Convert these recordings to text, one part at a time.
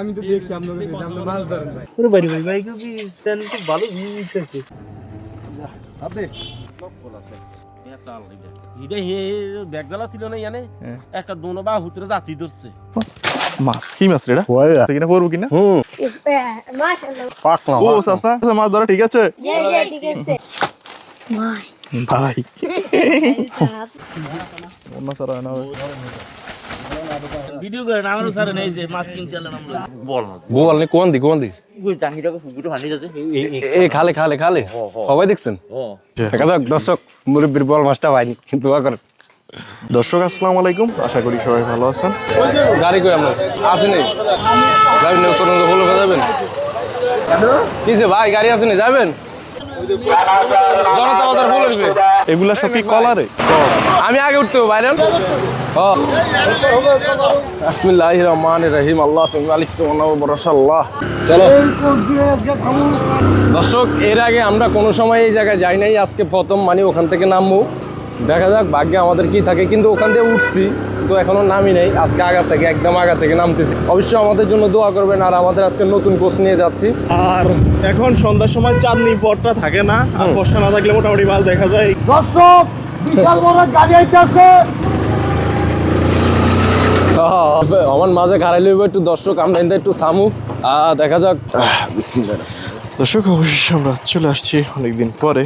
আমি তো দেখছি আপনাদের মাছ ধরেন ভাই। ভালো ব্যাগদালা ছিল না ইয়ানে একটা দোনো বা হুতরে জাতি ধরছে মাছ কি মাছ রে কিনা করবো কিনা ও সাসনা মাছ ধরা ঠিক আছে ভাই অন্য স্যার হয় না ভিডিও করে আমারও স্যার নেই যে মাছ কিনতে আনলাম আমরা বল বল নে কোন দি ওই চাঙ্গিটাকে ফুকুটো হানি যাচ্ছে এই খালে সবাই দেখছেন দেখা যাক দর্শক মুরব্বির বল মাছটা পাইনি কিন্তু দোয়া করেন। দর্শক আসসালামু আলাইকুম, আশা করি সবাই ভালো আছেন। গাড়ি কই আমরা আসেনি যাবেন না সরঞ্জ বলে যাবেন কিসে ভাই গাড়ি আসেনি যাবেন জনতা বাজার বলবে এগুলা সব কি কলারে আমি আগে উঠতে বাইরে বিসমিল্লাহির রহমানির রহিম আল্লাহ তুমি মালিক তোমার বরসাল্লাহ। চলো দর্শক এর আগে আমরা কোনো সময় এই জায়গায় যাই নাই, আজকে প্রথম মানে ওখান থেকে নামবো, দেখা যাক ভাগ্যে আমাদের কি থাকে। কিন্তু ওখান থেকে উঠছি তো এখনো নামি নেই, আজকে একদম আগা থেকে নামতেছি। অবশ্যই আমাদের জন্য দোয়া করবেন। আর আমাদের আজকে নতুন কোচ নিয়ে যাচ্ছি। আর এখন সন্ধ্যার সময় চাঁদনি পথটা থাকে না, আর বর্ষা না থাকলে মোটামুটি মাছ দেখা যায়। দর্শক বিশাল বড় গাড়ি আইতাছে, আমার মাঝে খারাই লইব একটু দর্শক, আমরা একটু সামু দেখা যাক। দর্শক অবশ্যই আমরা চলে আসছি অনেকদিন পরে,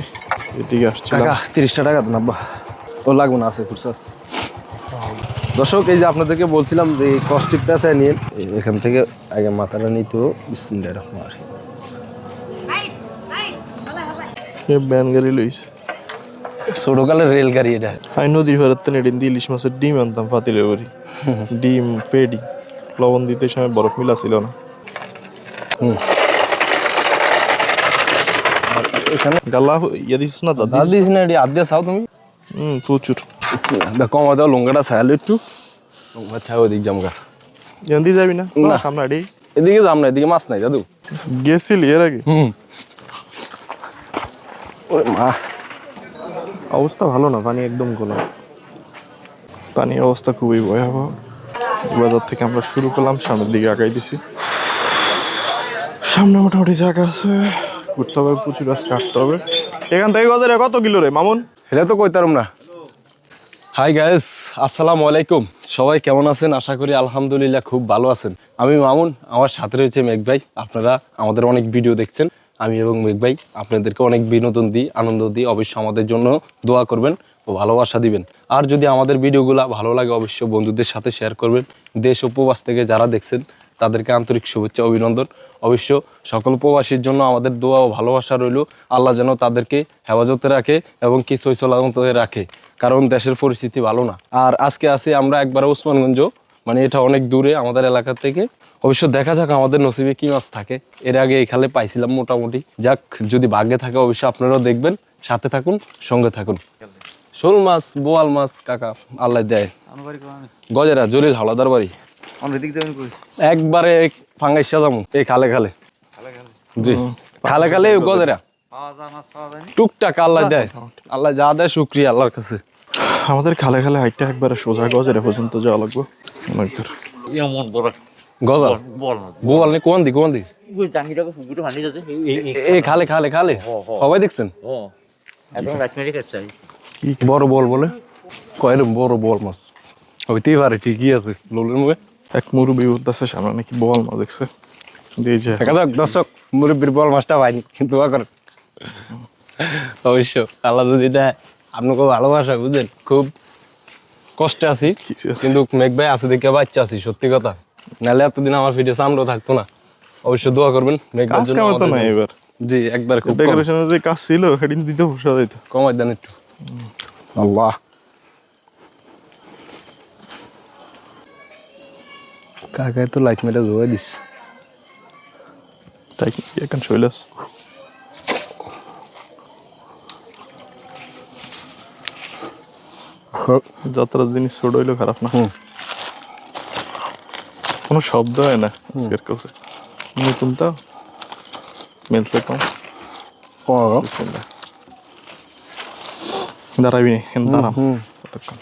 এদিকে আসছি। 30টা টাকা নাব্বা ও লাগবে না, আছে ফুরসাস। দর্শক এই যে আপনাদেরকে বলছিলাম যে কস্টিপ পেঁচা নিয়ে এখান থেকে আগে মাথাটা নিতে বিসমিল্লাহির রহমানির রহিম। ব্যান গাড়ি লইস ছোটকালের রেলগাড়ি এটা। আমি নদীর ভেড়ার তেন এদিন দিয়ে ইলিশ মাছের ডিম আনতাম ফাতিলে করি, ডিম পেডি লবণ দিতে সময় বরফ মিলা ছিল না। এখানে গাল্লা ইয়া দিস না দাদা দিস না, এটি আদ্যা চাও তুমি? প্রচুর দেখো আমাদের লঙ্কাটা ছায়ালো একটু আচ্ছা ওদিক জামগা জানতে যাবি না সামনে আড়ি এদিকে যাম না, এদিকে মাছ নাই দাদু। গেছিলি এর আগে? ওই মা অবস্থা ভালো না, পানি একদম গোলা, পানির অবস্থা খুবই ভয়াবহ। বাজার থেকে আমরা শুরু করলাম, সামনের দিকে আগাই দিছি। সামনে মোটামুটি জায়গা আছে, ঘুরতে হবে, প্রচুর গাছ কাটতে হবে। এখান থেকে বাজারে কত কিলো রে মামুন? এটা তো কইতারম না। হাই গাইস, আসসালামু আলাইকুম। সবাই কেমন আছেন? আশা করি আলহামদুলিল্লাহ খুব ভালো আছেন। আমি মামুন, আমার সাথে রয়েছে মেঘ ভাই। আপনারা আমাদের অনেক ভিডিও দেখছেন, আমি এবং মেঘ ভাই আপনাদেরকে অনেক বিনোদন দিই, আনন্দ দিই। অবশ্যই আমাদের জন্য দোয়া করবেন ও ভালোবাসা দিবেন। আর যদি আমাদের ভিডিওগুলো ভালো লাগে অবশ্যই বন্ধুদের সাথে শেয়ার করবেন। দেশ ও প্রবাস থেকে যারা দেখছেন তাদেরকে আন্তরিক শুভেচ্ছা অভিনন্দন। অবশ্য সকল প্রবাসীর জন্য আমাদের দোয়া ও ভালোবাসা রইল। আল্লাহ যেন তাদেরকে হেফাজতে রাখে এবং কি সৈসলামতে রাখে, কারণ দেশের পরিস্থিতি ভালো না। আর আজকে আছি আমরা একবারে ওসমানগঞ্জ, মানে এটা অনেক দূরে আমাদের এলাকা থেকে। অবশ্য দেখা যাক আমাদের নসিবে কি মাছ থাকে। এর আগে এই খালে পাইছিলাম মোটামুটি, যাক যদি ভাগ্যে থাকে অবশ্যই আপনারাও দেখবেন। সাথে থাকুন, সঙ্গে থাকুন। শোল মাছ, বোয়াল মাছ কাকা আল্লাহ দেয়। গজেরা জলিল হাওলাদার বাড়ি একবারে ফাঙ্গাইসা যাবো এই খালে খালে। জি খালে খালে গজেরা টুকটাক আল্লাহ দেয়, আল্লাহ যা দেয় শুক্রিয়া আল্লাহর কাছে। আমাদের খালে খালে হাইটটা একবারে সোজা গজেরা পর্যন্ত যাওয়া লাগবে অনেক দূর। গজা বোয়াল নে কোন দি ওই চাঙ্গিটাকে ফুকুটো হানি যাচ্ছে এই খালে সবাই দেখছেন? একদম রাজমিরি কাছে বড় বল বলে কয়রকম বড় বল মাছ হইতেই পারে, ঠিকই আছে। লোলের মুখে এক মুরব্বী উঠতেছে সামনে, নাকি বোয়াল মাছ দেখছে। দর্শক মুরব্বীর বল মাছটা পাইনি কিন্তু দোয়া করেন। অবশ্য আল্লাহ যদি দেয়, আপনাকে ভালোবাসা বুঝলেন। খুব কষ্টে আছি কিন্তু মেঘ ভাই আছে দেখে বাচ্চা আছি, সত্যি কথা। নাহলে এতদিন আমার ভিডিও সামনেও থাকতো না। অবশ্যই দোয়া করবেন মেঘ ভাই জন্য। এবার জি একবার খুব ডেকোরেশনের যে কাজ ছিল সেদিন দিতে বসা যাইত, কমাই দেন একটু। আল্লাহ কাকায় তো লাইট মেটা ধোয়া দিস, তাই এখন শৈলাস যাত্রার জিনিস ছোট হইলেও খারাপ না। কোনো শব্দ হয় না আজকের কাছে, নতুন তো মেলছে কম। দাঁড়াবি নি দাঁড়াম কতক্ষণ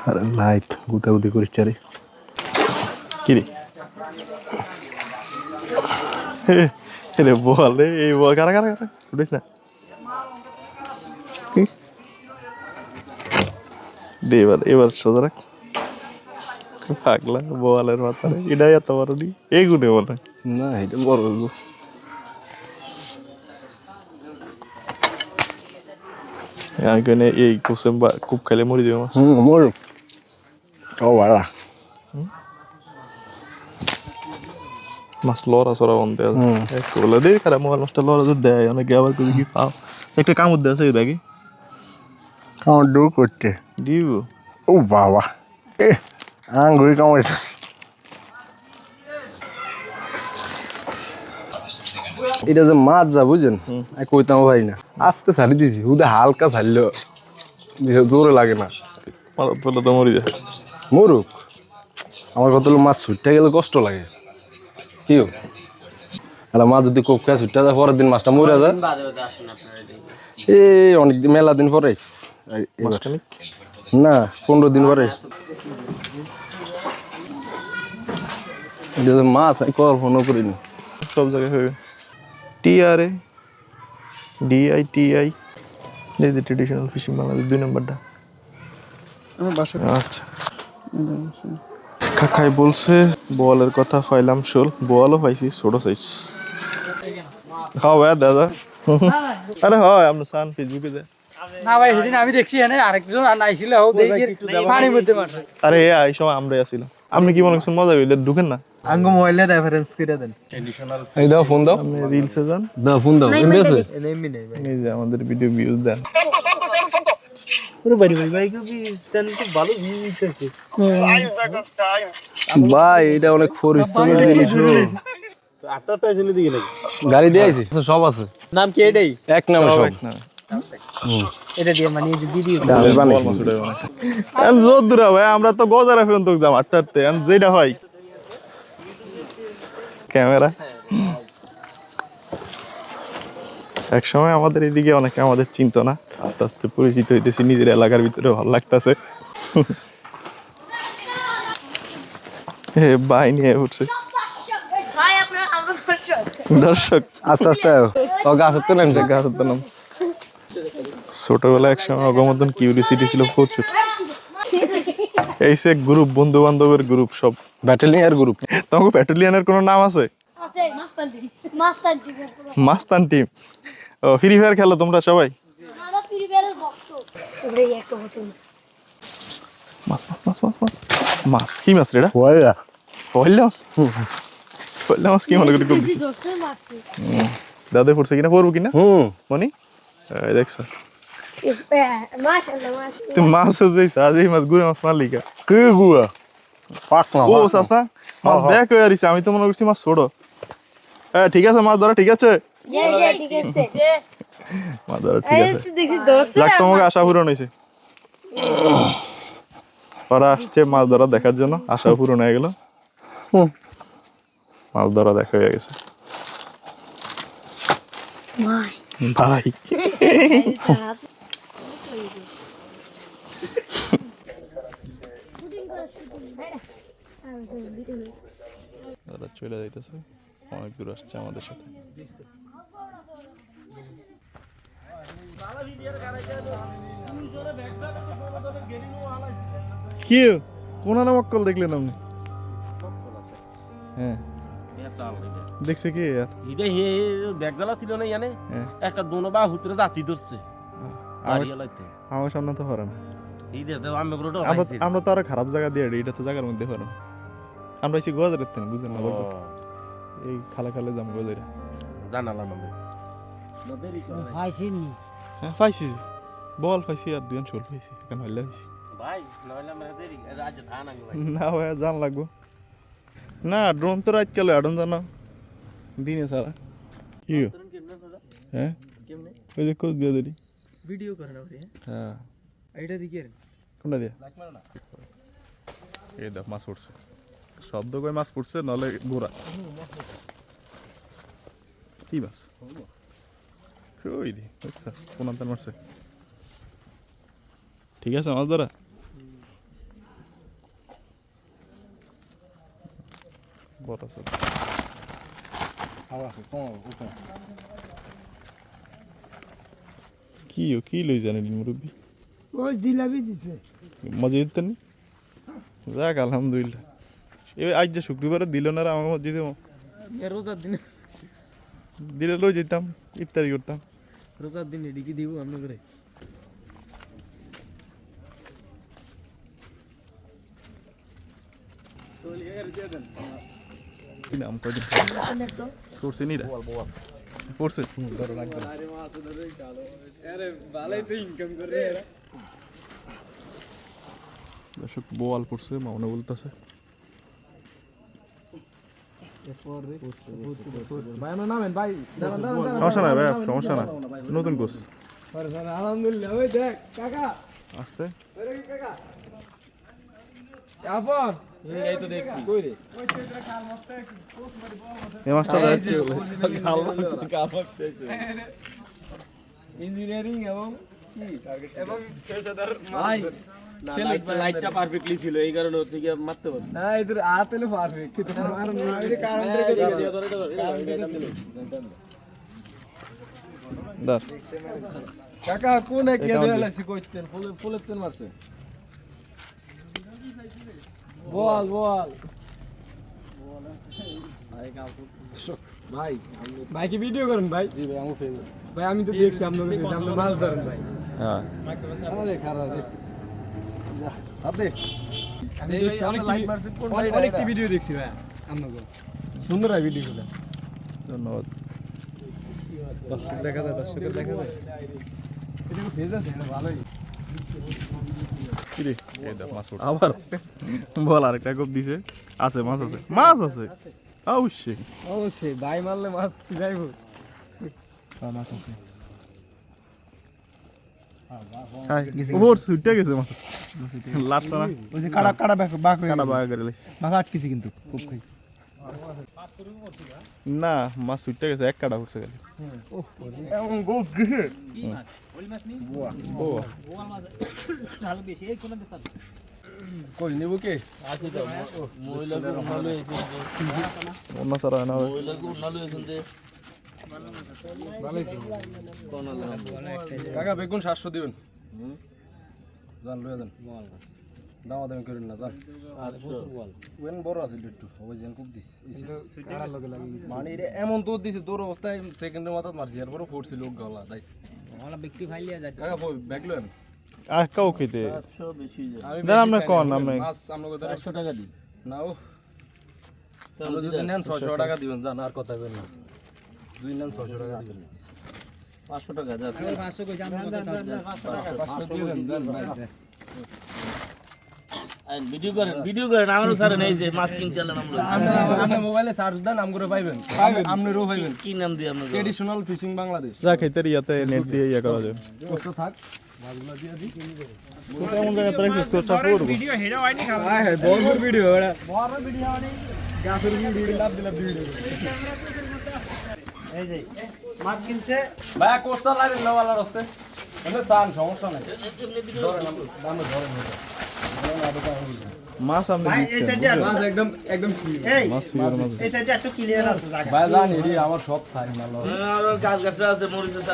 আরে লাইট গুতাগুতি করিস চারে কি রে বল রে এই বল কারা কারা কারা ছুটিস না দে এবার সোজা রাখ পাগলা বলের মাথায় এটাই এত বড় নি এই গুণে বলে না এটা বড় গো এখানে এই কুসুম বা খুব খেলে মরে যাবে মাছ মোর ও বাড়া মাছ লড়া চড়া বন্ধ আছে বলে দে খারাপ মোবাইল মাছটা লড়া যদি দেয় অনেকে আবার করে কি পাও একটা কামড় দেয় আছে দেখি কামড় দূর করতে দিব ও বাবা এ আঙ্গুরি কামড়েছে এটা যে মাছ যা বুঝেন আমি কইতাম ভাই না আস্তে ছাড়ি দিয়েছি হুদা হালকা ছাড়লো জোরে লাগে না মাথা তোলে তো মরে যায় মরুক আমার কত মাছ ছুটতে গেলে কষ্ট লাগে কি একটা মাছ যদি কোপ খায় ছুটতে যায় পরের দিন মাছটা মরে যায় এই অনেক মেলা দিন পরে না 15 দিন পরে মাছ আমি কল্পনা করিনি সব জায়গায় হবে টিআরএ ডিআইটিআই এই যে ট্রেডিশনাল ফিশিং বাংলাদেশ 2 নম্বরটা আচ্ছা কাকাই বলছে বলের কথা পাইলাম শোল বলও পাইছি ছোট সাইজ খাও ভাই দাদা আরে হয় আমরা সান ফেসবুকে যায় না ভাই সেদিন আমি দেখছি এনে আরেকজন আইছিল ও দেখি পানির মধ্যে মারছে আরে এই সময় আমরাই আসছিলাম আপনি কি মনে করছেন মজা হইলে ঢুকেন না আঙ্গো মোবাইলে রেফারেন্স করে দেন এই দাও ফোন দাও আপনি রিলসে যান দাও ফোন দাও এমবি আছে এমনি নেই ভাই এই যে আমাদের ভিডিও ভিউজ দেন পুরো বাড়ি ভাই কি সেন তো ভালো ভিউজ আছে ভাই এটা অনেক পরিশ্রমের জিনিস আটটা এসে দিকে নাকি গাড়ি দিয়ে আইছি সব আছে নাম কি এটাই এক নামে সব এটা দিয়ে মানে এই যে ভিডিও আমি বানাইছি এন জোর দূরা ভাই আমরা তো গজারা ফেন তো যাম আটটাতে এন যেটা হয় ক্যামেরা এক সময় আমাদের এদিকে অনেকে আমাদের চিন্তা না আস্তে আস্তে পরিচিত হইতেছি নিজের এলাকার ভিতরে ভালো লাগতেছে বাই নিয়ে উঠছে দর্শক আস্তে আস্তে ও গাছ তো নামছে গাছ নাম ছোটবেলা একসময় অগমতন কিউরিসিটি ছিল প্রচুর এই সে গ্রুপ বন্ধু বান্ধবের গ্রুপ সব ব্যাটালিয়নের গ্রুপ তোমাকে ব্যাটালিয়নের কোনো নাম আছে মাস্তান টিম ও ফ্রি ফায়ার খেলো তোমরা সবাই মাছ মাছ মাছ মাছ মাছ কি মাছ রে এটা ওইরা পয়লা মাছ পয়লা মাছ কি মনে করি খুব বেশি দাদা পড়ছে কিনা পড়বো কিনা মনি দেখছো তুই মাছ যাইছ আজ এই মাছ গুড়ে মাছ মারলি কা কি গুয়া পাক না ও সাসা মাছ ব্যাক হয়ে আরিছে আমি তো মনে করছি মাছ ছোট হ্যাঁ ঠিক আছে মাছ ধরা ঠিক আছে মাছ ধরা ঠিক আছে যাক তোমাকে আশা পূরণ হয়েছে ওরা আসছে মাছ ধরা দেখার জন্য আশা পূরণ হয়ে গেল মাছ ধরা দেখা হয়ে গেছে ভাই ওরা চলে যাইতেছে অনেক দূর আসছে আমাদের সাথে কি কোন নামকল দেখলেন আপনি হ্যাঁ দেখছে কি ইদে হে ব্যাগজালা ছিল না জানে একটা দোনো বা হুতরে জাতি ধরছে আমার সামনে তো হরান ইদে তো আমি গুলো আমরা তো আরো খারাপ জায়গা দিয়ে এটা তো জায়গার মধ্যে হরান আমরা এসে গোয়াজারের থেকে বুঝলেন না এই খালে খালে যাম গোয়াজারে জানালাম আমি পাইছিনি হ্যাঁ পাইছি বল পাইছি আর দুজন শোল পাইছি কেন হইলে ভাই নইলে আমরা দেরি আজ ধান আনগো ভাই না ভাই জান লাগবো না ড্রোন তো রাত কেলো আডন জানো দিনে সারা কি হ্যাঁ ওই যে কোচ দিয়ে দিলি ভিডিও করে না ওরে হ্যাঁ এইটা দিকে কোনটা দিয়ে এই দেখ মাছ উঠছে শব্দ করে মাছ পড়ছে নাহলে গোড়া কি মাছ ওই দি আচ্ছা কোন আনতে মারছে ঠিক আছে মাছ ধরা বড় আছে কি লই জানেন মুরব্বী ওই জিলাপি দিছে মজা দিতেন যাক আলহামদুলিল্লাহ এই আজ যে শুক্রবারে দিল না আমার মসজিদে রোজার দিনে দিলে লই যেতাম ইফতারি করতাম রোজার দিনে ডিকি দিব আমরা করে কি নাম কয়দিন করছে নি রে পড়ছে দর্শক বোয়াল পড়ছে মামনে বলতেছে ভাই আমার নামেন ভাই দাঁড়ান দাঁড়ান সমস্যা নাই ভাই সমস্যা না নতুন কোর্স আলহামদুলিল্লাহ ওই দেখ কাকা আসতে কাকা আপন এই তো দেখছি কই রে এই মাছটা দেখ ইঞ্জিনিয়ারিং এবং এবং ভাই লাইটটা পারফেক্টলি ছিল এই কারণে হচ্ছে কি মারতে পারছি না ইধর আতেলে পারফেক্ট কিন্তু কারণ এই কারণ দার কাকা কোন এক কে দেলাসি কইতেন ফুলের তেল মারছে বল ভাই ভাই কি ভিডিও করেন ভাই জি ভাই আমি ফেমাস ভাই আমি তো দেখছি আপনাদের আপনি মাছ ধরেন ভাই হ্যাঁ আরে খারাপ রে সাথে আমি দেখছি অনেক লাইক মারছেন অনেক ভিডিও দেখছি ভাই আপনাদের সুন্দর হয় ভিডিওগুলো ধন্যবাদ দর্শকের দেখা যায় এটা ফেজ আছে এটা ভালোই কি রে এই দেখ মাছ পড়ছে আবার বল আরেকটা কোপ দিছে আছে মাছ আছে অবশ্যই ভাই মারলে মাছ কি যাইবো মাছ আছে হাই ওর সুটে গেছে মাছ লাটছে না ওই যে কাটা বাক কাটা বাগা করে লাইছে মাছ আটকেছি কিন্তু খুব খাইছি না মাছ সুটে গেছে এক কাটা পড়ছে খালি এমন গোস গেছে ও কই নেব কে অন্য সারা না কাকা বেগুন 700 দিবেন জান লয়ে যান দাও দাম করেন না জান ওয়েন বড় আছে একটু ওই যেন খুব দিস মানে এটা এমন তোর দিছে তোর অবস্থায় সেকেন্ডের মাথা মারছি আর বড় ফোর্স লোক গলা দাইস ওলা ব্যক্তি ফাইলিয়া যায় কাকা ব্যাগ লয়েন আহ কাও খেতে 400 বেশি যায় জান আমরা কোন আমরা মাছ আমরা কত 400 টাকা দিই না ও তাহলে যদি নেন 600 টাকা দিবেন জান আর কথা কই না দুই নেন 600 টাকা দিবেন 500 টাকা যাচ্ছে 500 কই জান কত 500 দিবেন ভিডিও করেন আমারও স্যার নেই যে মাছ কিনতে চালান আমরা মোবাইলে সার্চ দেন নাম করে পাইবেন আমনেরও পাইবেন কি নাম দিই আপনাদের ট্রেডিশনাল ফিশিং বাংলাদেশ যা খেতে ইয়াতে নেট দিয়ে ইয়া করা যায় কত থাক মাছগুলো দিয়ে দি কোথায় এমন জায়গা তারা এক্সেস করতে পারবো ভিডিও হেডা হয়নি খালা হ্যাঁ বড় ভিডিও ওরা বড় ভিডিও হয়নি গাছের ভিডিও লাভ দিলা ভিডিও এই যে মাছ কিনছে ভাই কোস্টা লাইন লাওয়ালা রাস্তে মানে সান সমস্যা নাই এমনি ভিডিও আমরা ধরে মাছ আপনি দিচ্ছেন মাছ একদম ফ্রি মাছ ফিওর মাছ এই সাইডে একটু ক্লিয়ার আছে জায়গা ভাই জান এডি আমার সব সাইন মাল আর গাছ আছে মরিচ আছে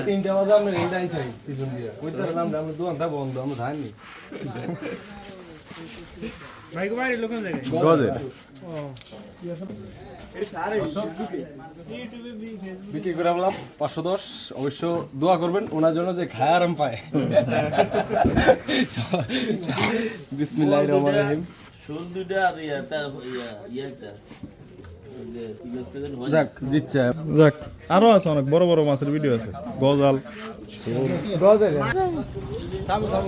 তিনটা বাজে আমরা রেন্ডাই চাই পিছন দিয়ে কইতে নাম আমরা দোকানটা বন্ধ আমরা জানি ভাই কো বাইরে লোকন জায়গা গজে বিক্রি করে বললাম 510 অবশ্য দোয়া করবেন ওনার জন্য যে খায় আরাম পায় বিসমিল্লাহির রহমানির রহিম শুল দুইটা আর ইয়াটা যাক জিতছে যাক আরো আছে অনেক বড় বড় মাছের ভিডিও আছে গজাল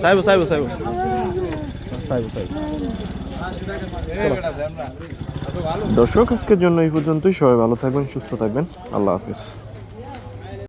সাইবো দর্শক আজকের জন্য এই পর্যন্তই সবাই ভালো থাকবেন সুস্থ থাকবেন আল্লাহ হাফিজ